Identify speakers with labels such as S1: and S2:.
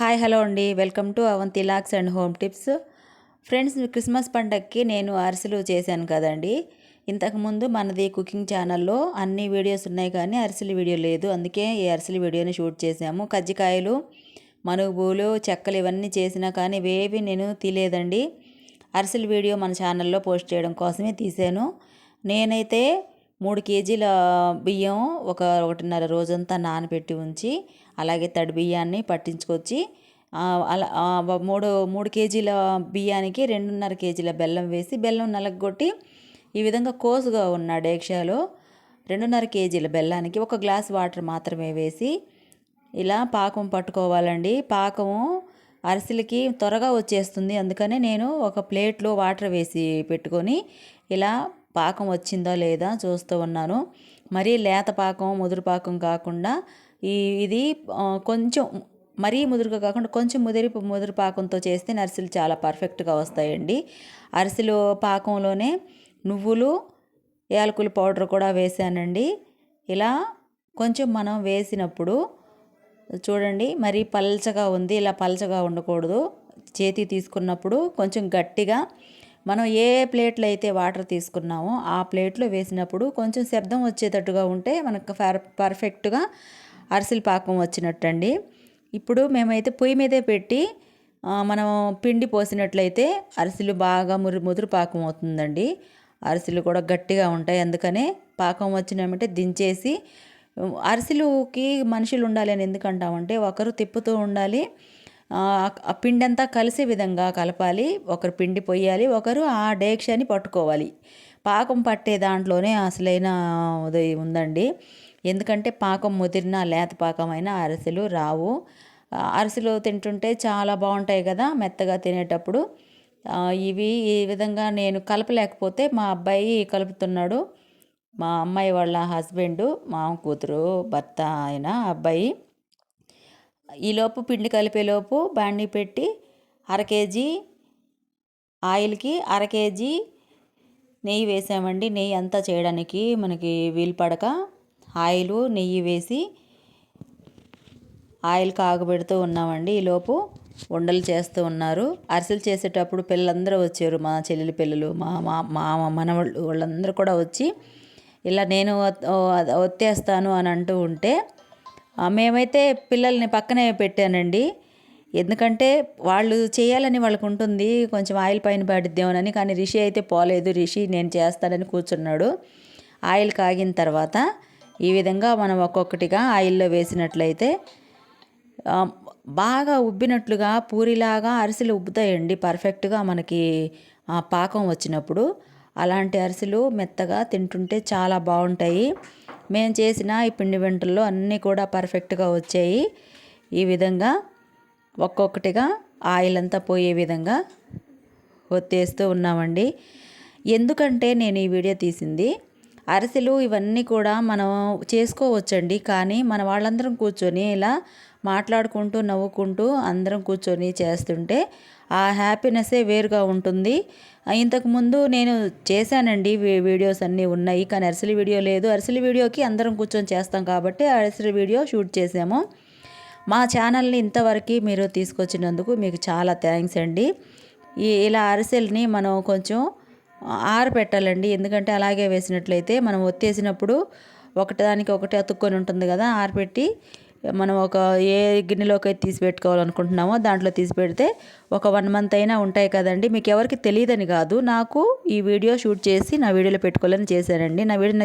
S1: Hi hello అండి, welcome to Avanthi locks and home tips. Friends, Christmas పండగకి నేను అరిసెలు చేశాను కదండి. ఇంతకుముందు మనది కుకింగ్ ఛానల్లో అన్ని వీడియోస్ ఉన్నాయి కానీ అరిసెలు వీడియో లేదు. అందుకే ఈ అరిసెలు వీడియోని షూట్ చేశాము. కజ్జికాయలు, మనుగుబూలు, చెక్కలు ఇవన్నీ చేసినా కానీ ఇవేవి నేను తీయలేదండి. అరిసెలు వీడియో మన ఛానల్లో పోస్ట్ చేయడం కోసమే తీసాను. నేనైతే 3 కేజీల బియ్యం 1.5 రోజంతా నానబెట్టి ఉంచి, అలాగే తడి బియ్యాన్ని పట్టించుకొచ్చి అలా 3 కేజీల బియ్యానికి 2.5 కేజీల బెల్లం వేసి, బెల్లం నలగొట్టి ఈ విధంగా కోసుగా ఉన్న డేక్షాలో 2.5 కేజీల బెల్లానికి 1 గ్లాస్ వాటర్ మాత్రమే వేసి ఇలా పాకం పట్టుకోవాలండి. పాకము అరిసెలకి త్వరగా వచ్చేస్తుంది. అందుకనే నేను ఒక ప్లేట్లో వాటర్ వేసి పెట్టుకొని ఇలా పాకం వచ్చిందో లేదా చూస్తూ ఉన్నాను. మరీ లేత పాకం, ముదురు పాకం కాకుండా ఇది కొంచెం మరీ ముదురుగా కాకుండా కొంచెం ముదురు పాకంతో చేస్తే అరిసెలు చాలా పర్ఫెక్ట్గా వస్తాయండి. అరిసెలు పాకంలోనే నువ్వులు, యాలకుల పౌడర్ కూడా వేసానండి. ఇలా కొంచెం మనం వేసినప్పుడు చూడండి, మరీ పల్చగా ఉంది. ఇలా పల్చగా ఉండకూడదు. చేతి తీసుకున్నప్పుడు కొంచెం గట్టిగా మనం ఏ ప్లేట్లో అయితే వాటర్ తీసుకున్నామో ఆ ప్లేట్లో వేసినప్పుడు కొంచెం శబ్దం వచ్చేటట్టుగా ఉంటే మనకు పర్ఫెక్ట్గా అరిసెల పాకం వచ్చినట్టండి. ఇప్పుడు మేమైతే పొయ్యి మీదే పెట్టి మనం పిండి పోసినట్లయితే అరిసెలు బాగా ముదురు పాకం అవుతుందండి. అరిసెలు కూడా గట్టిగా ఉంటాయి. అందుకనే పాకం వచ్చినామంటే దించేసి, అరిసెలుకి మనుషులు ఉండాలి అని ఎందుకంటామంటే ఒకరు తిప్పుతూ ఉండాలి, ఆ పిండి అంతా కలిసే విధంగా కలపాలి. ఒకరు పిండి పొయ్యాలి, ఒకరు ఆ డేక్షని పట్టుకోవాలి. పాకం పట్టే దాంట్లోనే అసలైన ఉదయం ఉందండి. ఎందుకంటే పాకం ముదిరిన లేత పాకమైన అరిసెలు రావు. అరిసెలు తింటుంటే చాలా బాగుంటాయి కదా మెత్తగా తినేటప్పుడు. ఇవి ఈ విధంగా నేను కలపలేకపోతే మా అబ్బాయి కలుపుతున్నాడు. మా అమ్మాయి వాళ్ళ హస్బెండు, మామ కూతురు భర్త ఆయన అబ్బాయి. ఈలోపు పిండి కలిపేలోపు బాండీ పెట్టి 1/2 కేజీ ఆయిల్కి 1/2 కేజీ నెయ్యి వేసామండి. నెయ్యి అంతా చేయడానికి మనకి వీలు పడక ఆయిలు నెయ్యి వేసి ఆయిల్ కాగబెడుతూ ఉన్నామండి. ఈలోపు ఉండలు చేస్తూ ఉన్నారు. అరిసెలు చేసేటప్పుడు పిల్లలందరూ వచ్చారు. మా చెల్లెలి పిల్లలు, మా మనవాళ్ళు, వాళ్ళందరూ కూడా వచ్చి ఇలా నేను ఒత్తేస్తాను అని అంటూ ఉంటే మేమైతే పిల్లల్ని పక్కనే పెట్టానండి. ఎందుకంటే వాళ్ళు చేయాలని వాళ్ళకు ఉంటుంది, కొంచెం ఆయిల్ పైన పడిద్దామని. కానీ రిషి అయితే పోలేదు. రిషి నేను చేస్తానని కూర్చున్నాడు. ఆయిల్ కాగిన తర్వాత ఈ విధంగా మనం ఒక్కొక్కటిగా ఆయిల్లో వేసినట్లయితే బాగా ఉబ్బినట్లుగా పూరిలాగా అరిసెలు ఉబ్బుతాయండి పర్ఫెక్ట్గా మనకి పాకం వచ్చినప్పుడు. అలాంటి అరిసెలు మెత్తగా తింటుంటే చాలా బాగుంటాయి. మేము చేసిన ఈ పిండి వంటల్లో అన్నీ కూడా పర్ఫెక్ట్గా వచ్చాయి. ఈ విధంగా ఒక్కొక్కటిగా ఆయిల్ అంతా పోయే విధంగా ఒత్తేస్తూ ఉన్నామండి. ఎందుకంటే నేను ఈ వీడియో తీసింది, అరిసెలు ఇవన్నీ కూడా మనం చేసుకోవచ్చండి. కానీ మన వాళ్ళందరం కూర్చొని ఇలా మాట్లాడుకుంటూ నవ్వుకుంటూ అందరం కూర్చొని చేస్తుంటే ఆ హ్యాపీనెస్సే వేరుగా ఉంటుంది. ఇంతకుముందు నేను చేశానండి, వీడియోస్ అన్నీ ఉన్నాయి. కానీ అరిసెల వీడియో లేదు. అరిసెల వీడియోకి అందరం కూర్చొని చేస్తాం కాబట్టి అరిసెల వీడియో షూట్ చేసాము. మా ఛానల్ని ఇంతవరకు మీరు తీసుకొచ్చినందుకు మీకు చాలా థ్యాంక్స్ అండి. ఇలా అరిసెల్ని మనం కొంచెం ఆరబెట్టాలండి. ఎందుకంటే అలాగే వేసినట్లయితే మనం ఒత్తేసినప్పుడు ఒకటిదానికి ఒకటి అతుక్కొని ఉంటుంది కదా. ఆరబెట్టి మనం ఏ గిన్నెలోకి అయితే తీసి పెట్టుకోవాలనుకుంటున్నామో దాంట్లో తీసి పెడితే ఒక 1 మంత్ అయినా ఉంటాయి కదండి. మీకు ఎవరికి తెలియదని కాదు, నాకు ఈ వీడియో షూట్ చేసి నా వీడియోలో పెట్టుకోవాలని చేశానండి. నా వీడియో